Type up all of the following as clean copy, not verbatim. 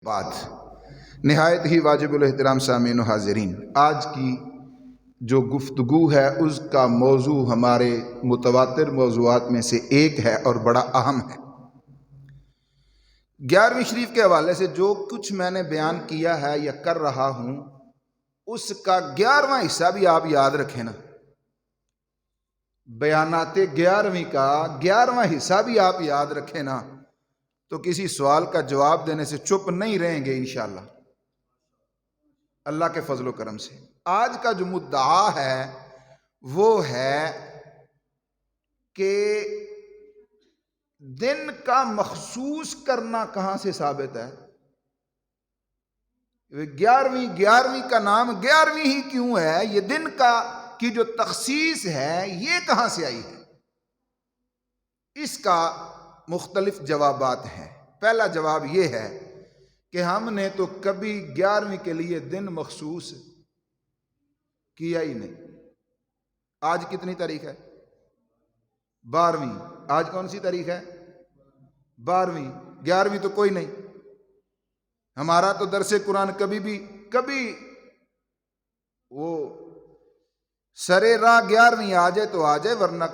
بات نہایت ہی واجب الاحترام سامعین و حاضرین، آج کی جو گفتگو ہے اس کا موضوع ہمارے متواتر موضوعات میں سے ایک ہے اور بڑا اہم ہے۔ 11ویں شریف کے حوالے سے جو کچھ میں نے بیان کیا ہے یا کر رہا ہوں اس کا 11واں حصہ بھی آپ یاد رکھیں نا۔ بیانات 11ویں کا 11واں حصہ بھی آپ یاد رکھیں نا، تو کسی سوال کا جواب دینے سے چپ نہیں رہیں گے انشاءاللہ اللہ کے فضل و کرم سے۔ آج کا جو مدعا ہے وہ ہے کہ دن کا مخصوص کرنا کہاں سے ثابت ہے؟ 11ویں کا نام 11ویں ہی کیوں ہے؟ یہ دن کی جو تخصیص ہے یہ کہاں سے آئی ہے؟ اس کا مختلف جوابات ہیں۔ پہلا جواب یہ ہے کہ ہم نے تو کبھی 11ویں کے لیے دن مخصوص کیا ہی نہیں۔ آج کتنی تاریخ ہے؟ 12ویں۔ آج کون سی تاریخ ہے؟ 12ویں۔ 11ویں تو کوئی نہیں۔ ہمارا تو درس قرآن کبھی وہ سرے راہ 11ویں آ جائے تو آ جائے، ورنہ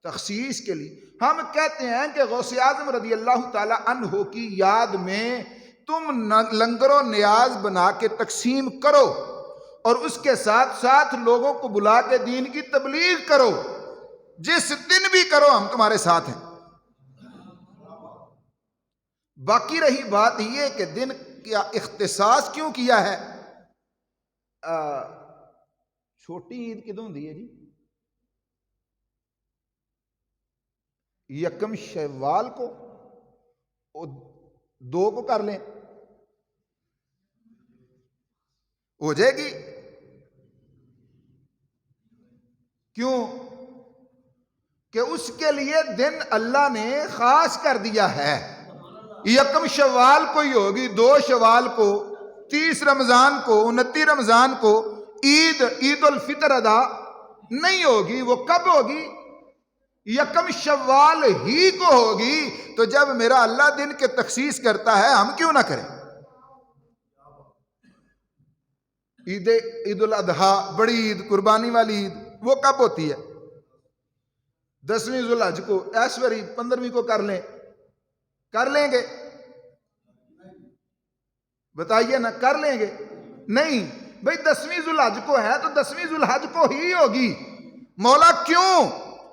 تخصیص کے لیے ہم کہتے ہیں کہ غوث اعظم رضی اللہ تعالی عنہ کی یاد میں تم لنگر و نیاز بنا کے تقسیم کرو اور اس کے ساتھ ساتھ لوگوں کو بلا کے دین کی تبلیغ کرو، جس دن بھی کرو ہم تمہارے ساتھ ہیں۔ باقی رہی بات یہ کہ دن کا اختصاص کیوں کیا ہے؟ چھوٹی عید کدوں دی ہے جی؟ یکم شوال کو، 2 کو کر لیں ہو جائے گی۔ کیوں؟ کہ اس کے لیے دن اللہ نے خاص کر دیا ہے۔ یکم شوال کو ہی ہوگی، 2 شوال کو، 30 رمضان کو، 29 رمضان کو عید الفطر ادا نہیں ہوگی۔ وہ کب ہوگی؟ یکم شوال ہی کو ہوگی۔ تو جب میرا اللہ دن کے تخصیص کرتا ہے ہم کیوں نہ کریں؟ عید الاضحیٰ، بڑی عید، قربانی والی عید، وہ کب ہوتی ہے؟ 10ویں ذو الحج کو، ایشوری 15ویں کو کر لیں گے؟ بتائیے نا، کر لیں گے؟ نہیں بھئی، 10ویں ذو الحج کو ہے تو 10ویں ذو الحج کو ہی ہوگی۔ مولا کیوں؟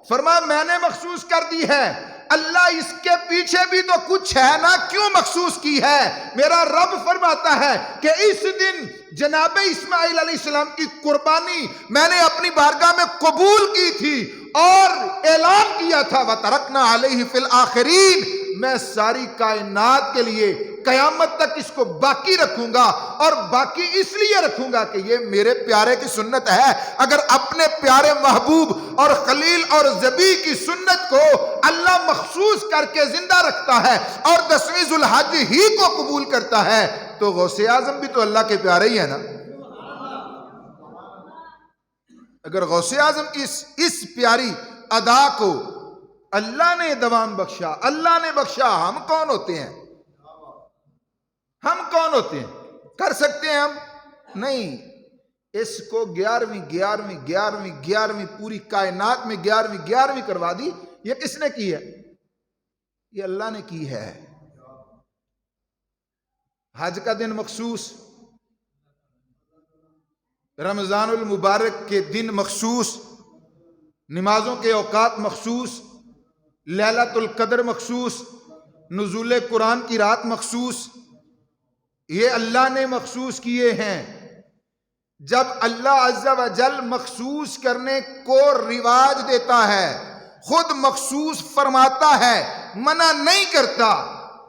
فرمایا میں نے مخصوص کر دی ہے۔ اللہ اس کے پیچھے بھی تو کچھ ہے نا، کیوں مخصوص کی ہے؟ میرا رب فرماتا ہے کہ اس دن جناب اسماعیل علیہ السلام کی قربانی میں نے اپنی بارگاہ میں قبول کی تھی اور اعلان کیا تھا وَتَرَكْنَا عَلَيْهِ فِي الْآخِرِينَ، میں ساری کائنات کے لیے قیامت تک اس کو باقی رکھوں گا، اور باقی اس لیے رکھوں گا کہ یہ میرے پیارے کی سنت ہے۔ اگر اپنے پیارے محبوب اور خلیل اور ذبی کی سنت کو اللہ مخصوص کر کے زندہ رکھتا ہے اور 10ویں ذو الحج ہی کو قبول کرتا ہے تو غوث اعظم بھی تو اللہ کے پیارے ہی ہے نا۔ اگر غوث اعظم کی اس پیاری ادا کو اللہ نے دوام بخشا، اللہ نے بخشا، ہم کون ہوتے ہیں؟ ہم کون ہوتے ہیں؟ کر سکتے ہیں ہم؟ نہیں۔ اس کو 11ویں پوری کائنات میں 11ویں کروا دی۔ یہ کس نے کی ہے؟ یہ اللہ نے کی ہے۔ حج کا دن مخصوص، رمضان المبارک کے دن مخصوص، نمازوں کے اوقات مخصوص، لیلۃ القدر مخصوص، نزول قرآن کی رات مخصوص، یہ اللہ نے مخصوص کیے ہیں۔ جب اللہ عز و جل مخصوص کرنے کو رواج دیتا ہے، خود مخصوص فرماتا ہے، منع نہیں کرتا،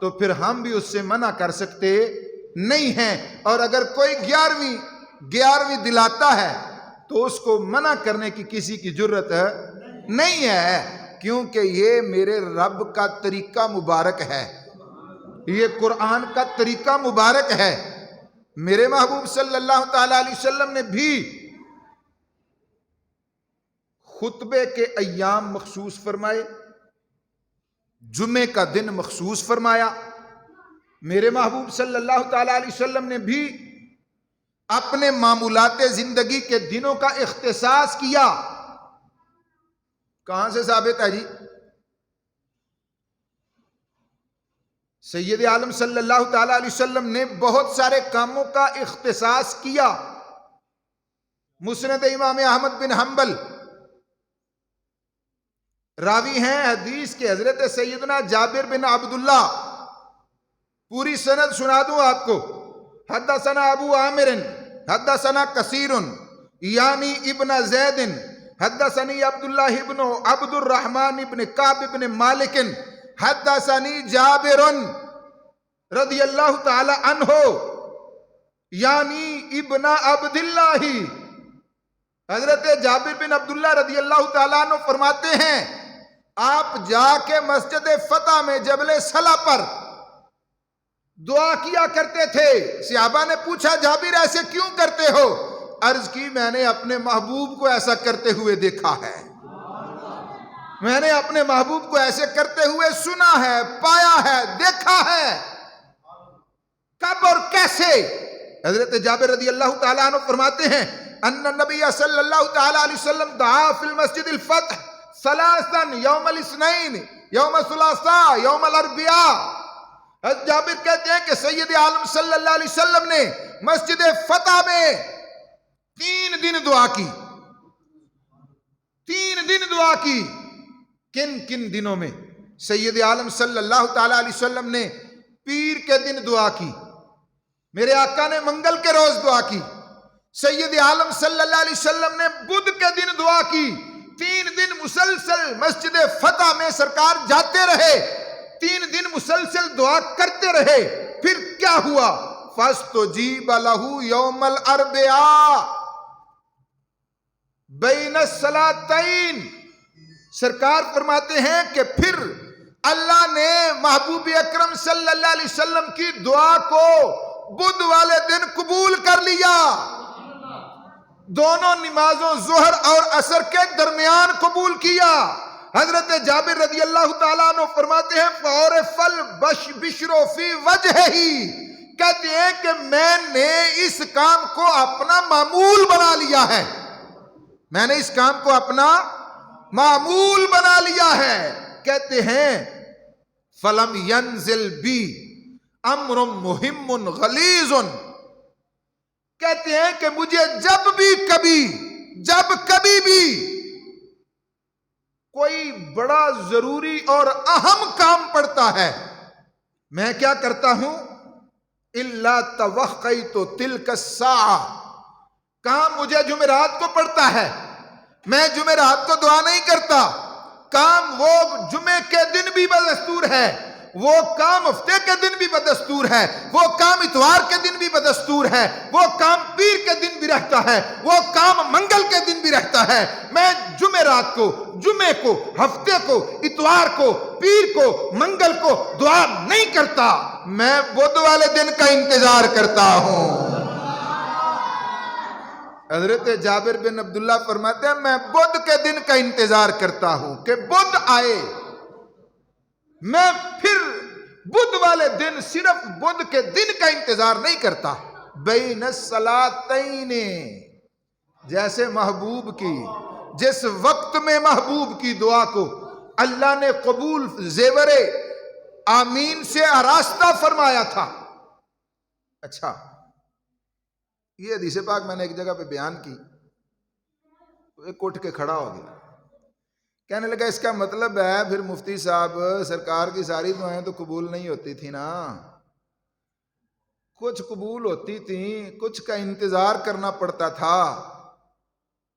تو پھر ہم بھی اس سے منع کر سکتے نہیں ہیں۔ اور اگر کوئی 11ویں دلاتا ہے تو اس کو منع کرنے کی کسی کی جرت نہیں ہے، کیونکہ یہ میرے رب کا طریقہ مبارک ہے، یہ قرآن کا طریقہ مبارک ہے۔ میرے محبوب صلی اللہ تعالی علیہ وسلم نے بھی خطبے کے ایام مخصوص فرمائے، جمعے کا دن مخصوص فرمایا، میرے محبوب صلی اللہ تعالی علیہ وسلم نے بھی اپنے معمولات زندگی کے دنوں کا اختصاص کیا. کہاں سے ثابت ہے جی؟ سید عالم صلی اللہ تعالی علیہ وسلم نے بہت سارے کاموں کا اختصاص کیا. مسند امام احمد بن حنبل راوی ہیں حدیث کے حضرت سیدنا جابر بن عبداللہ. پوری سند سنا دوں آپ کو. حدثنا ابو عامر حدثنا کثیر یعنی ابن زید حدثنی عبداللہ ابن عبد الرحمن ابن کعب ابن مالک حدثنی جابر رضی اللہ تعالی عنہ یعنی ابن عبداللہ. حضرت جابر بن عبداللہ رضی اللہ تعالیٰ عنہ فرماتے ہیں آپ جا کے مسجد فتح میں جبل صلا پر دعا کیا کرتے تھے. صحابہ نے پوچھا جابر ایسے کیوں کرتے ہو؟ عرض کی میں نے اپنے محبوب کو ایسا کرتے ہوئے دیکھا ہے, میں نے اپنے محبوب کو ایسے کرتے ہوئے سنا ہے, پایا ہے, دیکھا ہے. کب اور کیسے؟ حضرت جابر رضی اللہ تعالیٰ عنہ فرماتے ہیں ان النبی صلی اللہ تعالیٰ علیہ وسلم دعا فی المسجد الفتح ثلاثا یوم الاثنین یوم الثلاثاء یوم الاربعاء. حضرت جابر کہتے ہیں کہ سید عالم صلی اللہ علیہ وسلم نے مسجد فتح میں 3 دن دعا کی. 3 دن دعا کی. کن کن دنوں میں؟ سید عالم صلی اللہ تعالیٰ علیہ وسلم نے پیر کے دن دعا کی, میرے آقا نے منگل کے روز دعا کی, سید عالم صلی اللہ علیہ وسلم نے بدھ کے دن دعا کی. 3 دن مسلسل مسجد فتح میں سرکار جاتے رہے, 3 دن مسلسل دعا کرتے رہے. پھر کیا ہوا؟ فاستجیب لہ یوم الاربعاء بین الصلاتین. سرکار فرماتے ہیں کہ پھر اللہ نے محبوب اکرم صلی اللہ علیہ وسلم کی دعا کو بدھ والے دن قبول کر لیا. دونوں نمازوں ظہر اور عصر کے درمیان قبول کیا. حضرت جابر رضی اللہ تعالیٰ عنہ فرماتے ہیں فَعُرِفَ الْبَشْرُ فِي وَجْهِهِ, کہتے ہیں کہ میں نے اس کام کو اپنا معمول بنا لیا ہے, میں نے اس کام کو اپنا معمول بنا لیا ہے. کہتے ہیں فَلَمْ يَنزِلْ بِي امر مہم غلیظ, کہتے ہیں کہ مجھے جب کبھی بھی کوئی بڑا ضروری اور اہم کام پڑتا ہے, میں کیا کرتا ہوں؟ الا توقیت تلک الساعہ, کام مجھے جمعرات کو پڑتا ہے, میں جمعرات کو دعا نہیں کرتا. کام وہ جمعے کے دن بھی بدستور ہے, وہ کام ہفتے کے دن بھی بدستور ہے, وہ کام اتوار کے دن بھی بدستور ہے, وہ کام پیر کے دن بھی رہتا ہے, وہ کام منگل کے دن بھی رہتا ہے. میں جمعرات کو, جمعے کو, ہفتے کو, اتوار کو, پیر کو, منگل کو دعا نہیں کرتا, میں بدھ والے دن کا انتظار کرتا ہوں. حضرت جابر بن عبداللہ فرماتے ہیں میں بدھ کے دن کا انتظار کرتا ہوں کہ بدھ آئے. میں پھر بدھ والے دن, صرف بدھ کے دن کا انتظار نہیں کرتا. بین الصلاتین, جیسے محبوب کی, جس وقت میں محبوب کی دعا کو اللہ نے قبول زیور آمین سے آراستہ فرمایا تھا. اچھا, یہ حدیث پاک میں نے ایک جگہ پہ بیان کی, ایک اٹھ کے کھڑا ہو گیا, کہنے لگا اس کا مطلب ہے پھر مفتی صاحب سرکار کی ساری دعائیں تو قبول نہیں ہوتی تھی نا, کچھ قبول ہوتی تھیں, کچھ کا انتظار کرنا پڑتا تھا.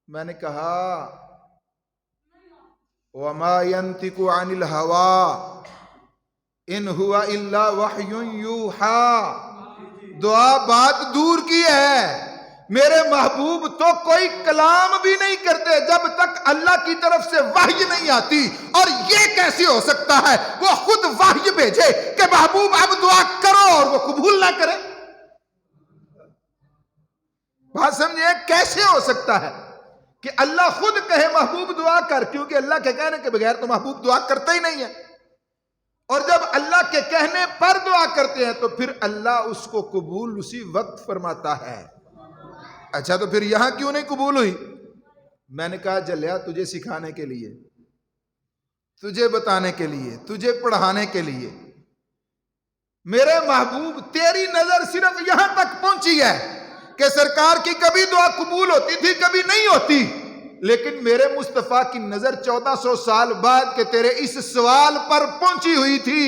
میں نے کہا وَمَا يَنْتِقُ عَنِ الْهَوَىٰ إِنْ هُوَ إِلَّا وَحْيٌ يُوحَىٰ. دعا بات دور کی ہے, میرے محبوب تو کوئی کلام بھی نہیں کرتے جب تک اللہ کی طرف سے وحی نہیں آتی. اور یہ کیسے ہو سکتا ہے وہ خود وحی بھیجے کہ محبوب اب دعا کرو اور وہ قبول نہ کرے؟ بات سمجھے, کیسے ہو سکتا ہے کہ اللہ خود کہے محبوب دعا کر, کیونکہ اللہ کے کہنے کے بغیر تو محبوب دعا کرتا ہی نہیں ہے. اور جب اللہ کے کہنے پر دعا کرتے ہیں تو پھر اللہ اس کو قبول اسی وقت فرماتا ہے۔ اچھا تو پھر یہاں کیوں نہیں قبول ہوئی؟ میں نے کہا جلیا تجھے سکھانے کے لیے، تجھے بتانے کے لیے، تجھے پڑھانے کے لیے۔ میرے محبوب تیری نظر صرف یہاں تک پہنچی ہے کہ سرکار کی کبھی دعا قبول ہوتی تھی، کبھی نہیں ہوتی، لیکن میرے مصطفیٰ کی نظر 1400 سال بعد کے تیرے اس سوال پر پہنچی ہوئی تھی۔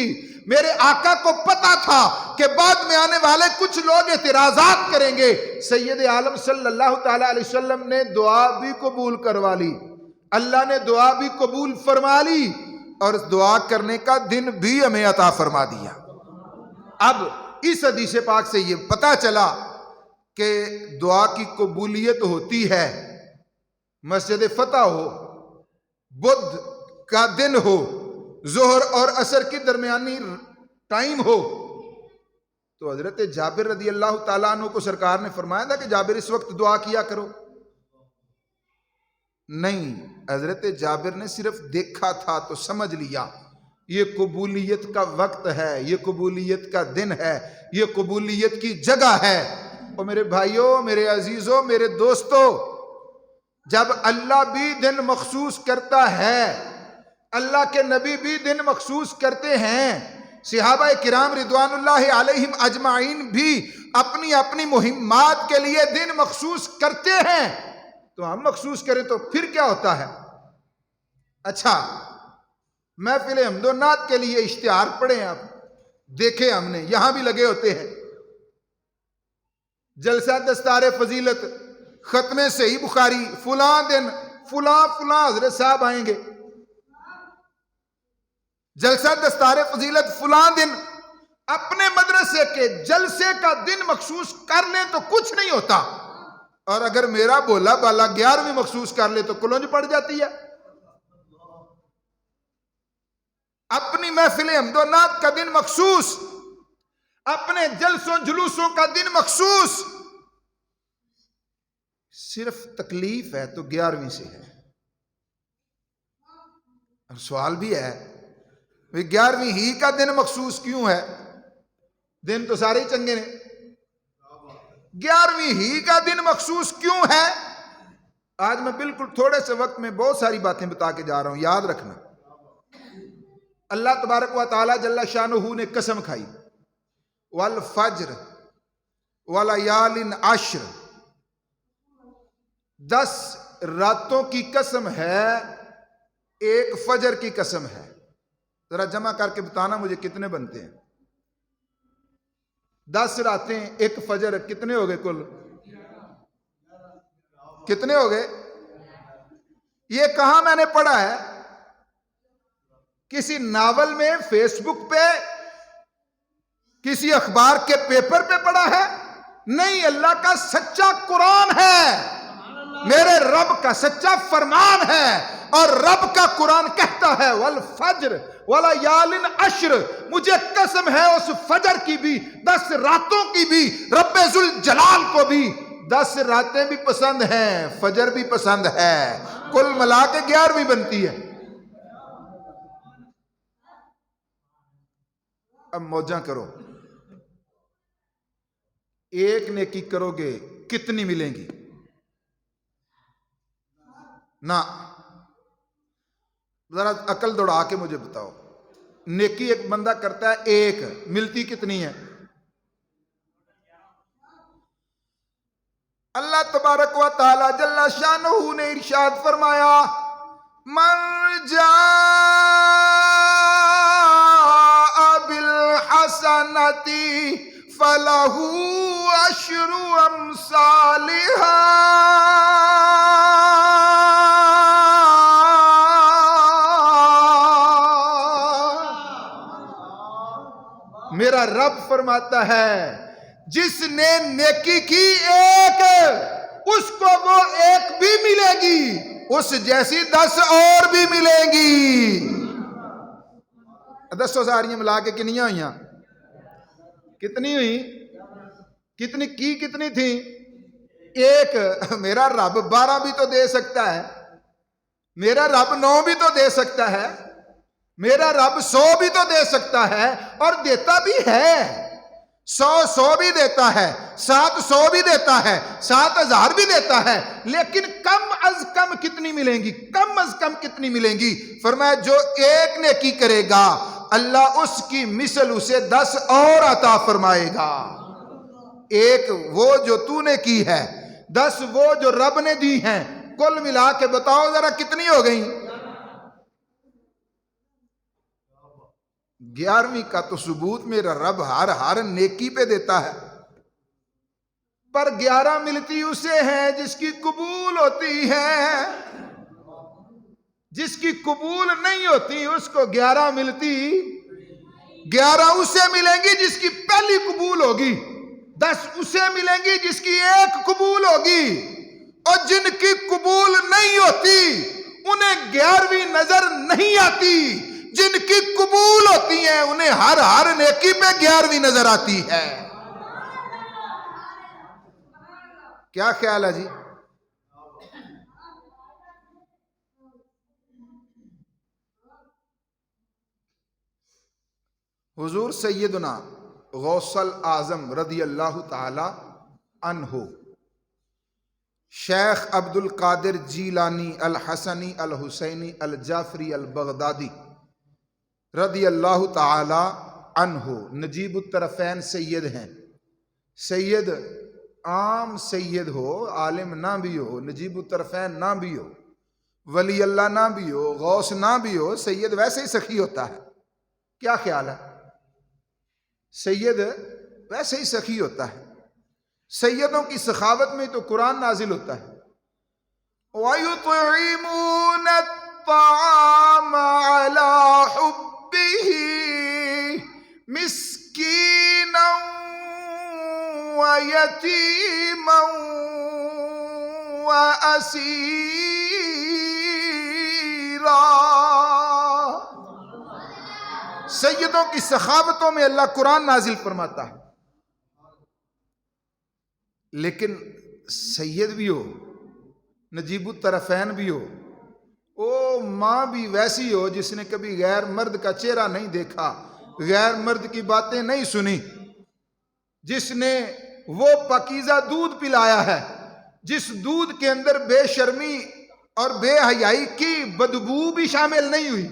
میرے آقا کو پتا تھا کہ بعد میں آنے والے کچھ لوگ اعتراضات کریں گے۔ سید عالم صلی اللہ تعالی علیہ وسلم نے دعا بھی قبول کروا لی، اللہ نے دعا بھی قبول فرما لی، اور دعا کرنے کا دن بھی ہمیں عطا فرما دیا۔ اب اس حدیث پاک سے یہ پتا چلا کہ دعا کی قبولیت ہوتی ہے، مسجد فتح ہو، بدھ کا دن ہو، ظہر اور عصر کی درمیانی ٹائم ہو۔ تو حضرت جابر رضی اللہ تعالیٰ عنہ کو سرکار نے فرمایا تھا کہ جابر اس وقت دعا کیا کرو؟ نہیں، حضرت جابر نے صرف دیکھا تھا تو سمجھ لیا یہ قبولیت کا وقت ہے، یہ قبولیت کا دن ہے، یہ قبولیت کی جگہ ہے۔ اور میرے بھائیوں، میرے عزیزوں، میرے دوستوں، جب اللہ بھی دن مخصوص کرتا ہے، اللہ کے نبی بھی دن مخصوص کرتے ہیں، صحابہ کرام رضوان اللہ علیہم اجمعین بھی اپنی اپنی مہمات کے لیے دن مخصوص کرتے ہیں، تو ہم مخصوص کریں تو پھر کیا ہوتا ہے؟ اچھا، محفل حمد و نعت کے لیے اشتہار پڑھیں، آپ دیکھیں، ہم نے یہاں بھی لگے ہوتے ہیں، جلسہ دستار فضیلت، ختم صحیح بخاری، فلاں دن فلاں حضرت صاحب آئیں گے، جلسہ دستار فضیلت فلاں دن۔ اپنے مدرسے کے جلسے کا دن مخصوص کر لیں تو کچھ نہیں ہوتا، اور اگر میرا بولا بالا 11ویں مخصوص کر لے تو کلنج پڑ جاتی ہے۔ اپنی محفل حمد و نعت کا دن مخصوص، اپنے جلسوں جلوسوں کا دن مخصوص، صرف تکلیف ہے تو 11ویں سے ہے۔ اور سوال بھی ہے 11ویں ہی کا دن مخصوص کیوں ہے؟ دن تو سارے ہی چنگے نے، 11ویں ہی کا دن مخصوص کیوں ہے؟ آج میں بالکل تھوڑے سے وقت میں بہت ساری باتیں بتا کے جا رہا ہوں، یاد رکھنا۔ اللہ تبارک و تعالی جل شانہ نے قسم کھائی، والفجر ولیال عشر، 10 راتوں کی قسم ہے، ایک فجر کی قسم ہے۔ ذرا جمع کر کے بتانا مجھے کتنے بنتے ہیں؟ 10 راتیں، ایک فجر، کتنے ہو گئے کل؟ کتنے ہو گئے؟ یہ کہاں میں نے پڑھا ہے؟ کسی ناول میں، فیس بک پہ، کسی اخبار کے پیپر پہ پڑھا ہے؟ نہیں، اللہ کا سچا قرآن ہے، میرے رب کا سچا فرمان ہے، اور رب کا قرآن کہتا ہے والفجر ولیال عشر، مجھے قسم ہے اس فجر کی بھی، 10 راتوں کی بھی، رب ذوالجلال کو بھی 10 راتیں بھی پسند ہیں، فجر بھی پسند ہے، کل ملا کے 11ویں بنتی ہے۔ اب موجاں کرو، ایک نیکی کرو گے کتنی ملیں گی؟ نہ، ذرا عقل دوڑا کے مجھے بتاؤ، نیکی ایک بندہ کرتا ہے، ایک ملتی کتنی ہے؟ اللہ تبارک و تعالی جل شانہ نے ارشاد فرمایا، من جاء بالحسنۃ فلہ عشر امثالہا، میرا رب فرماتا ہے جس نے نیکی کی ایک، اس کو وہ ایک بھی ملے گی، اس جیسی 10 اور بھی ملیں گی۔ 10 ساریاں ملا کے کنیاں ہوئیاں؟ کتنی ہوئی؟ کتنی تھی؟ ایک۔ میرا رب 12 بھی تو دے سکتا ہے، میرا رب 9 بھی تو دے سکتا ہے، میرا رب 100 بھی تو دے سکتا ہے اور دیتا بھی ہے، 100 بھی دیتا ہے، 700 بھی دیتا ہے، 7000 بھی دیتا ہے، لیکن کم از کم کتنی ملیں گی؟ کم از کم کتنی ملیں گی؟ فرمایا جو ایک نیکی کرے گا اللہ اس کی مثل اسے 10 اور عطا فرمائے گا۔ ایک وہ جو تو نے کی ہے، 10 وہ جو رب نے دی ہیں، کل ملا کے بتاؤ ذرا کتنی ہو گئی؟ 11ویں کا تو ثبوت میرا رب ہر نیکی پہ دیتا ہے، پر 11 ملتی اسے ہے جس کی قبول ہوتی ہے، جس کی قبول نہیں ہوتی اس کو 11 ملتی، 11 اسے ملیں گی جس کی پہلی قبول ہوگی، 10 اسے ملیں گی جس کی ایک قبول ہوگی، اور جن کی قبول نہیں ہوتی انہیں 11ویں نظر نہیں آتی، جن کی قبول ہوتی ہیں انہیں ہر نیکی پہ 11ویں نظر آتی ہے۔ کیا خیال ہے جی؟ حضور سیدنا غوث الاعظم رضی اللہ تعالی عنہ شیخ عبد القادر جیلانی الحسنی الحسینی الجعفری البغدادی رضی اللہ تعالی عنہ نجیب الطرفین سید ہیں۔ سید عام سید ہو، عالم نہ بھی ہو، نجیب الطرفین نہ بھی ہو، ولی اللہ نہ بھی ہو، غوث نہ بھی ہو، سید ویسے ہی سخی ہوتا ہے۔ کیا خیال ہے؟ سید ویسے ہی سخی ہوتا ہے۔ سیدوں کی سخاوت میں تو قرآن نازل ہوتا ہے، وَيُطْعِمُونَ الطَّعَامَ عَلَى حُبِّهِ مِسْكِينًا وَيَتِيمًا وَأَسِيرًا۔ سیدوں کی سخاوتوں میں اللہ قرآن نازل فرماتا ہے، لیکن سید بھی ہو، نجیب الطرفین بھی ہو، او ماں بھی ویسی ہو جس نے کبھی غیر مرد کا چہرہ نہیں دیکھا، غیر مرد کی باتیں نہیں سنی، جس نے وہ پاکیزہ دودھ پلایا ہے جس دودھ کے اندر بے شرمی اور بے حیائی کی بدبو بھی شامل نہیں ہوئی،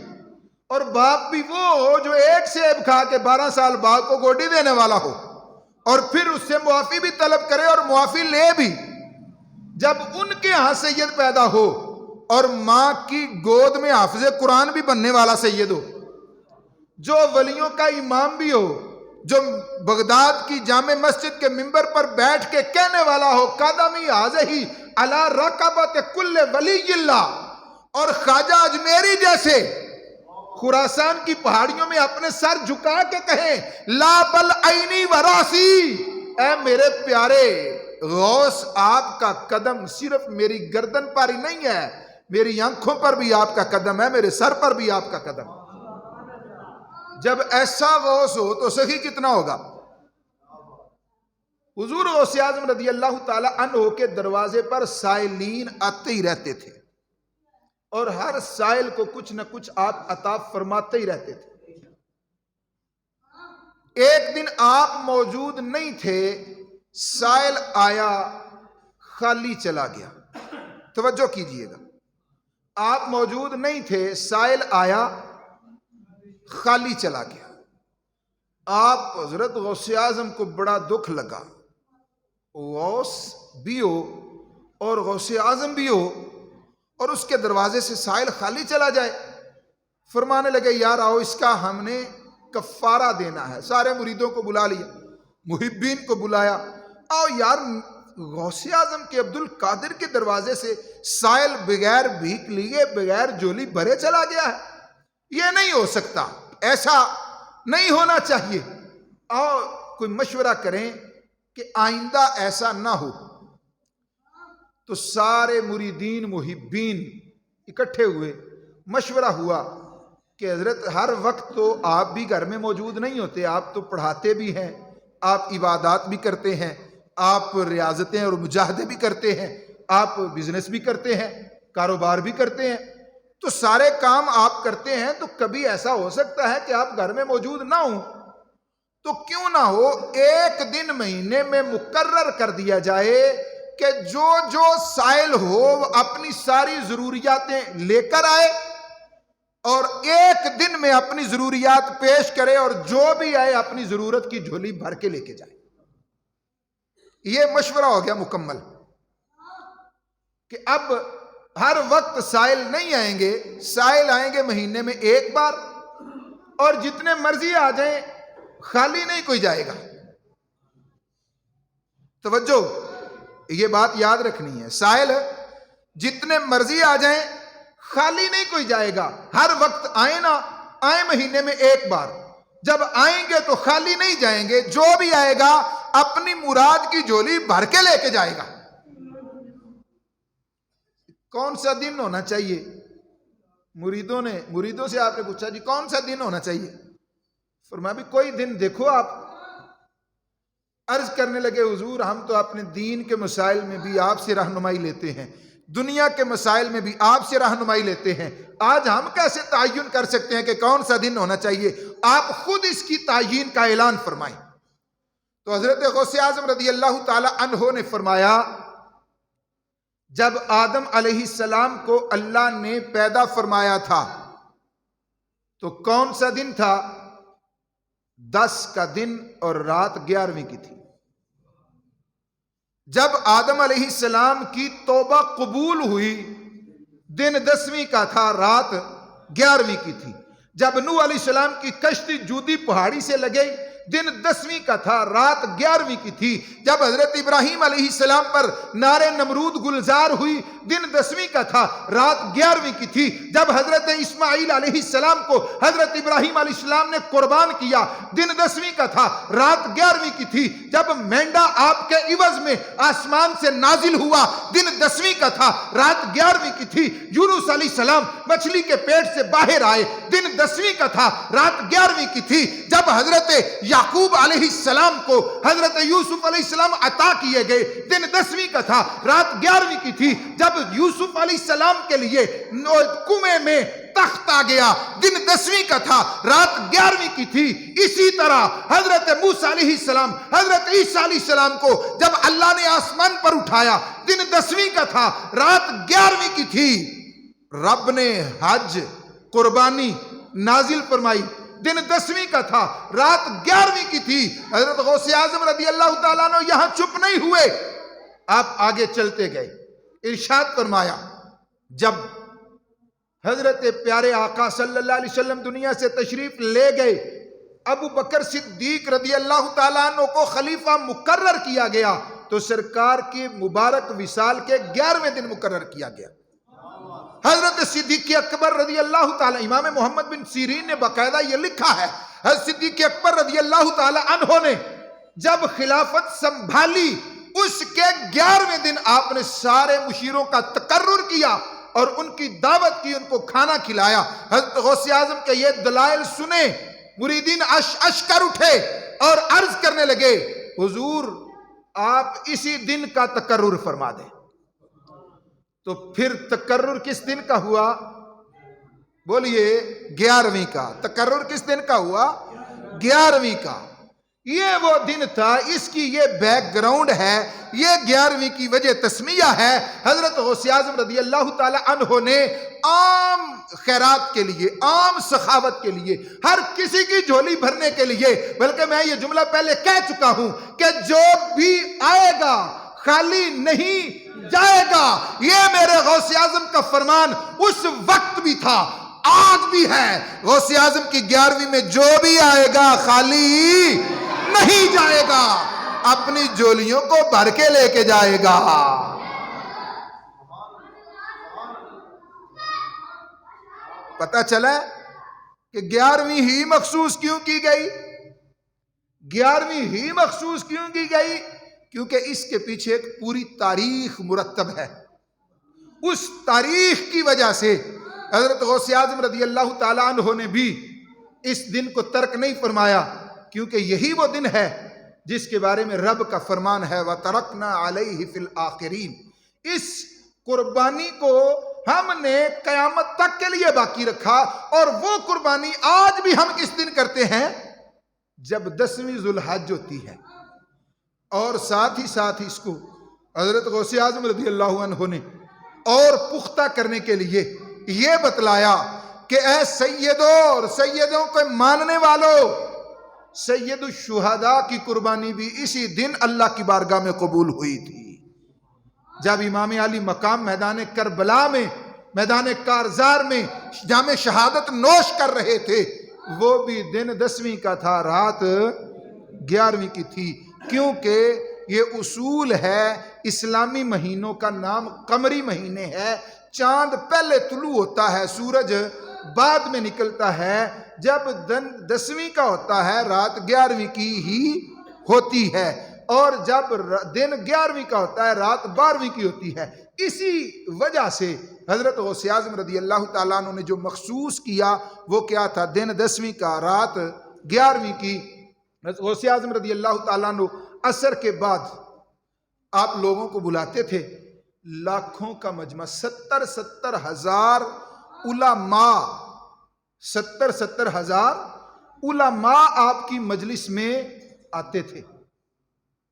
اور باپ بھی وہ ہو جو ایک سیب کھا کے 12 سال بعد کو گوڈی دینے والا ہو، اور پھر اس سے معافی بھی طلب کرے اور معافی لے بھی۔ جب ان کے ہاں سید پیدا ہو اور ماں کی گود میں حافظ قرآن بھی بننے والا سید ہو، جو ولیوں کا امام بھی ہو، جو بغداد کی جامع مسجد کے منبر پر بیٹھ کے کہنے والا ہو قدمی حاضی علی رقبت کل ولی اللہ، اور خواجہ اجمیری جیسے خراسان کی پہاڑیوں میں اپنے سر جھکا کے کہیں لا بل عینی و راسی، اے میرے پیارے غوث آپ کا قدم صرف میری گردن پر ہی نہیں ہے، میری آنکھوں پر بھی آپ کا قدم ہے، میرے سر پر بھی آپ کا قدم ہے۔ جب ایسا غوث ہو تو سخی کتنا ہوگا؟ حضور غوث اعظم رضی اللہ تعالی عنہ کے دروازے پر سائلین آتے ہی رہتے تھے، اور ہر سائل کو کچھ نہ کچھ آپ عطا فرماتے ہی رہتے تھے۔ ایک دن آپ موجود نہیں تھے، سائل آیا خالی چلا گیا۔ توجہ کیجئے گا، آپ موجود نہیں تھے، سائل آیا خالی چلا گیا۔ آپ حضرت غوث اعظم کو بڑا دکھ لگا، غوث بھی ہو اور غوث اعظم بھی ہو اور اس کے دروازے سے سائل خالی چلا جائے۔ فرمانے لگے یار آؤ اس کا ہم نے کفارہ دینا ہے۔ سارے مریدوں کو بلا لیا، محبین کو بلایا، آؤ یار غوث اعظم کے عبد القادر کے دروازے سے سائل بغیر بھیک لیے بغیر جولی بھرے چلا گیا ہے، یہ نہیں ہو سکتا، ایسا نہیں ہونا چاہیے، آؤ کوئی مشورہ کریں کہ آئندہ ایسا نہ ہو۔ تو سارے مریدین محبین اکٹھے ہوئے، مشورہ ہوا کہ حضرت ہر وقت تو آپ بھی گھر میں موجود نہیں ہوتے، آپ تو پڑھاتے بھی ہیں، آپ عبادات بھی کرتے ہیں، آپ ریاضتیں اور مجاہدے بھی کرتے ہیں، آپ بزنس بھی کرتے ہیں، کاروبار بھی کرتے ہیں، تو سارے کام آپ کرتے ہیں تو کبھی ایسا ہو سکتا ہے کہ آپ گھر میں موجود نہ ہوں، تو کیوں نہ ہو ایک دن مہینے میں مقرر کر دیا جائے کہ جو جو سائل ہو وہ اپنی ساری ضروریاتیں لے کر آئے اور ایک دن میں اپنی ضروریات پیش کرے، اور جو بھی آئے اپنی ضرورت کی جھولی بھر کے لے کے جائے۔ یہ مشورہ ہو گیا مکمل کہ اب ہر وقت سائل نہیں آئیں گے، سائل آئیں گے مہینے میں ایک بار، اور جتنے مرضی آ جائیں خالی نہیں کوئی جائے گا۔ توجہ، یہ بات یاد رکھنی ہے، سائل جتنے مرضی آ جائیں خالی نہیں کوئی جائے گا۔ ہر وقت آئیں نہ آئیں مہینے میں ایک بار، جب آئیں گے تو خالی نہیں جائیں گے، جو بھی آئے گا اپنی مراد کی جھولی بھر کے لے کے جائے گا۔ کون سا دن ہونا چاہیے؟ مریدوں سے آپ نے پوچھا جی کون سا دن ہونا چاہیے؟ فرمایا بھی کوئی دن دیکھو آپ۔ عرض کرنے لگے حضور ہم تو اپنے دین کے مسائل میں بھی آپ سے رہنمائی لیتے ہیں، دنیا کے مسائل میں بھی آپ سے رہنمائی لیتے ہیں، آج ہم کیسے تعین کر سکتے ہیں کہ کون سا دن ہونا چاہیے؟ آپ خود اس کی تعین کا اعلان فرمائیں۔ تو حضرت غوث اعظم رضی اللہ تعالی عنہ نے فرمایا جب آدم علیہ السلام کو اللہ نے پیدا فرمایا تھا تو کون سا دن تھا؟ 10 کا دن اور رات 11ویں کی تھی۔ جب آدم علیہ السلام کی توبہ قبول ہوئی دن 10ویں کا تھا، رات 11ویں کی تھی۔ جب نوح علیہ السلام کی کشتی جودی پہاڑی سے لگئی دن 10ویں کا تھا، رات 11ویں کی تھی۔ جب حضرت ابراہیم علیہ السلام پر نار نمرود گلزار ہوئی دن 10ویں کا تھا، رات 11ویں کی تھی۔ جب حضرت اسماعیل علیہ السلام کو حضرت ابراہیم علیہ السلام نے قربان کیا دن 10ویں کا تھا، رات 11ویں کی تھی۔ جب مینڈا آپ کے عوض میں آسمان سے نازل ہوا دن 10ویں کا تھا، رات 11ویں کی تھی۔ یونس علیہ السلام مچھلی کے پیٹ سے باہر آئے دن 10ویں کا تھا، رات 11ویں کی تھی۔ جب حضرت یعقوب علیہ السلام کو حضرت یوسف علیہ السلام عطا کیے گئے دن 10ویں کا تھا، رات 11ویں کی تھی۔ جب یوسف علیہ السلام کے لیے کنویں میں تخت آ گیا دن 10ویں کا تھا، رات 11ویں کی تھی۔ اسی طرح حضرت موسیٰ علیہ السلام حضرت عیسیٰ علیہ السلام کو جب اللہ نے آسمان پر اٹھایا دن 10ویں کا تھا، رات 11ویں کی تھی۔ رب نے حج قربانی نازل فرمائی دن 10ویں کا تھا، رات 11ویں کی تھی۔ حضرت غوث اعظم رضی اللہ تعالیٰ عنہ یہاں چپ نہیں ہوئے، آپ آگے چلتے گئے۔ ارشاد فرمایا جب حضرت پیارے آقا صلی اللہ علیہ وسلم دنیا سے تشریف لے گئے، ابو بکر صدیق رضی اللہ تعالیٰ عنہ کو خلیفہ مقرر کیا گیا تو سرکار کی مبارک وصال کے 11ویں دن مقرر کیا گیا۔ حضرت صدیق اکبر رضی اللہ تعالی، امام محمد بن سیرین نے باقاعدہ یہ لکھا ہے، حضرت صدیق اکبر رضی اللہ تعالی عنہ نے جب خلافت سنبھالی اس کے 11ویں دن آپ نے سارے مشیروں کا تقرر کیا اور ان کی دعوت کی، ان کو کھانا کھلایا۔ حضرت غوث اعظم کے یہ دلائل سنے مریدین اش کر اٹھے اور عرض کرنے لگے حضور آپ اسی دن کا تقرر فرما دیں۔ تو پھر تقرر کس دن کا ہوا؟ بولیے 11ویں کا۔ تقرر کس دن کا ہوا؟ 11ویں کا۔ یہ وہ دن تھا، اس کی یہ بیک گراؤنڈ ہے، یہ 11ویں کی وجہ تسمیہ ہے۔ حضرت غوث اعظم رضی اللہ تعالی عنہ نے عام خیرات کے لیے، عام سخاوت کے لیے، ہر کسی کی جھولی بھرنے کے لیے، بلکہ میں یہ جملہ پہلے کہہ چکا ہوں کہ جو بھی آئے گا خالی نہیں جائے گا۔ یہ میرے غوث اعظم کا فرمان اس وقت بھی تھا، آج بھی ہے۔ غوث اعظم کی 11ویں میں جو بھی آئے گا خالی نہیں جائے گا، اپنی جولیوں کو بھر کے لے کے جائے گا۔ پتہ چلا کہ 11ویں ہی مخصوص کیوں کی گئی؟ 11ویں ہی مخصوص کیوں کی گئی؟ کیونکہ اس کے پیچھے ایک پوری تاریخ مرتب ہے۔ اس تاریخ کی وجہ سے حضرت غوث اعظم رضی اللہ تعالیٰ عنہ نے بھی اس دن کو ترک نہیں فرمایا، کیونکہ یہی وہ دن ہے جس کے بارے میں رب کا فرمان ہے وَتَرَكْنَا عَلَيْهِ فِي الْآخِرِينَ۔ اس قربانی کو ہم نے قیامت تک کے لیے باقی رکھا، اور وہ قربانی آج بھی ہم کس دن کرتے ہیں؟ جب 10ویں ذوالحج ہوتی ہے۔ اور ساتھ ہی اس کو حضرت غوث اعظم رضی اللہ عنہ نے اور پختہ کرنے کے لیے یہ بتلایا کہ اے سیدوں اور سیدوں کو ماننے والوں، سید الشہداء کی قربانی بھی اسی دن اللہ کی بارگاہ میں قبول ہوئی تھی، جب امام علی مقام میدان کربلا میں، میدان کارزار میں جام شہادت نوش کر رہے تھے، وہ بھی دن 10ویں کا تھا، رات 11ویں کی تھی، کیونکہ یہ اصول ہے، اسلامی مہینوں کا نام قمری مہینے ہے، چاند پہلے طلوع ہوتا ہے، سورج بعد میں نکلتا ہے، جب دن 10ویں کا ہوتا ہے رات 11ویں کی ہی ہوتی ہے، اور جب دن 11ویں کا ہوتا ہے رات 12ویں کی ہوتی ہے۔ اسی وجہ سے حضرت غوث اعظم رضی اللہ تعالیٰ عنہ نے جو مخصوص کیا وہ کیا تھا؟ دن 10ویں کا رات 11ویں کی۔ حضرت غوث اعظم رضی اللہ تعالیٰ عنہ عصر کے بعد آپ لوگوں کو بلاتے تھے، لاکھوں کا مجمع، 70 ہزار علماء، 70 ہزار علماء آپ کی مجلس میں آتے تھے،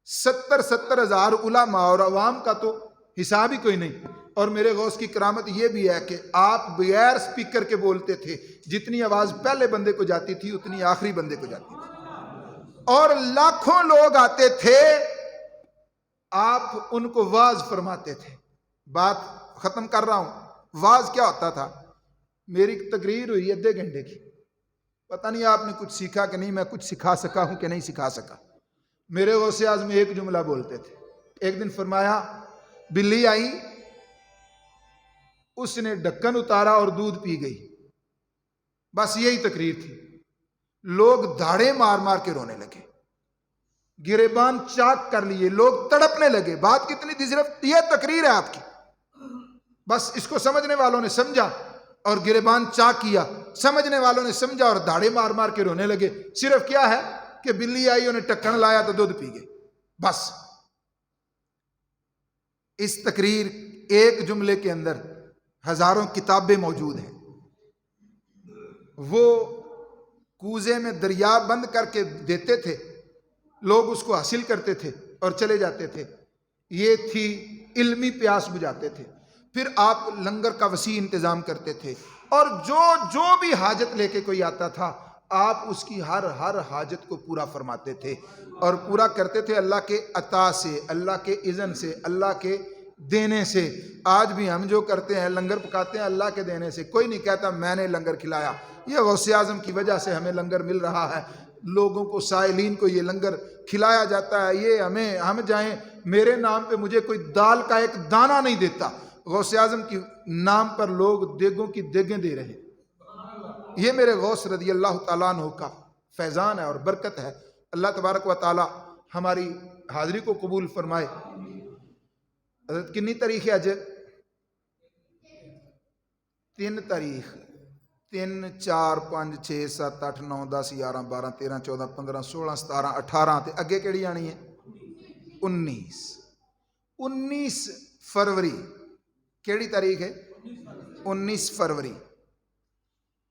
70 ہزار علماء، اور عوام کا تو حساب ہی کوئی نہیں۔ اور میرے غوث کی کرامت یہ بھی ہے کہ آپ بغیر سپیکر کے بولتے تھے، جتنی آواز پہلے بندے کو جاتی تھی اتنی آخری بندے کو جاتی تھی، اور لاکھوں لوگ آتے تھے، آپ ان کو واعظ فرماتے تھے۔ بات ختم کر رہا ہوں۔ واعظ کیا ہوتا تھا؟ میری تقریر ہوئی آدھے گھنٹے کی، پتہ نہیں آپ نے کچھ سیکھا کہ نہیں، میں کچھ سکھا سکا ہوں کہ نہیں سکھا سکا۔ میرے غوث اعظم ایک جملہ بولتے تھے۔ ایک دن فرمایا، بلی آئی، اس نے ڈھکن اتارا اور دودھ پی گئی، بس یہی تقریر تھی۔ لوگ دھاڑے مار مار کے رونے لگے، گریبان چاک کر لیے، لوگ تڑپنے لگے۔ بات کتنی تھی؟ صرف یہ تقریر ہے آپ کی، بس اس کو سمجھنے والوں نے سمجھا اور گریبان چاک کیا، سمجھنے والوں نے سمجھا اور دھاڑے مار مار کے رونے لگے۔ صرف کیا ہے کہ بلی آئی، انہیں ٹکن لایا تو دودھ پی گئی، بس۔ اس تقریر ایک جملے کے اندر ہزاروں کتابیں موجود ہیں۔ وہ کوزے میں دریا بند کر کے دیتے تھے، لوگ اس کو حاصل کرتے تھے اور چلے جاتے تھے، یہ تھی علمی پیاس بجھاتے تھے۔ پھر آپ لنگر کا وسیع انتظام کرتے تھے، اور جو بھی حاجت لے کے کوئی آتا تھا آپ اس کی ہر حاجت کو پورا فرماتے تھے، اور پورا کرتے تھے اللہ کے عطا سے، اللہ کے اذن سے، اللہ کے دینے سے۔ آج بھی ہم جو کرتے ہیں، لنگر پکاتے ہیں اللہ کے دینے سے، کوئی نہیں کہتا میں نے لنگر کھلایا، یہ غوث اعظم کی وجہ سے ہمیں لنگر مل رہا ہے، لوگوں کو، سائلین کو یہ لنگر کھلایا جاتا ہے، یہ ہم جائیں میرے نام پہ مجھے کوئی دال کا ایک دانہ نہیں دیتا، غوث اعظم کی نام پر لوگ دیگوں کی دیگیں دے رہے ہیں۔ یہ میرے غوث رضی اللہ تعالیٰ عنہ کا فیضان ہے اور برکت ہے۔ اللہ تبارک و تعالیٰ ہماری حاضری کو قبول فرمائے۔ حضرت کنی تاریخ ہے آج؟ 3 تاریخ، 3 4 5 6 7 8 9 10 11 12 13 14 15 16 17 18 تے اگے کیڑی آنی ہے؟ 19 فروری۔ کیڑی تاریخ ہے؟ 19 فروری۔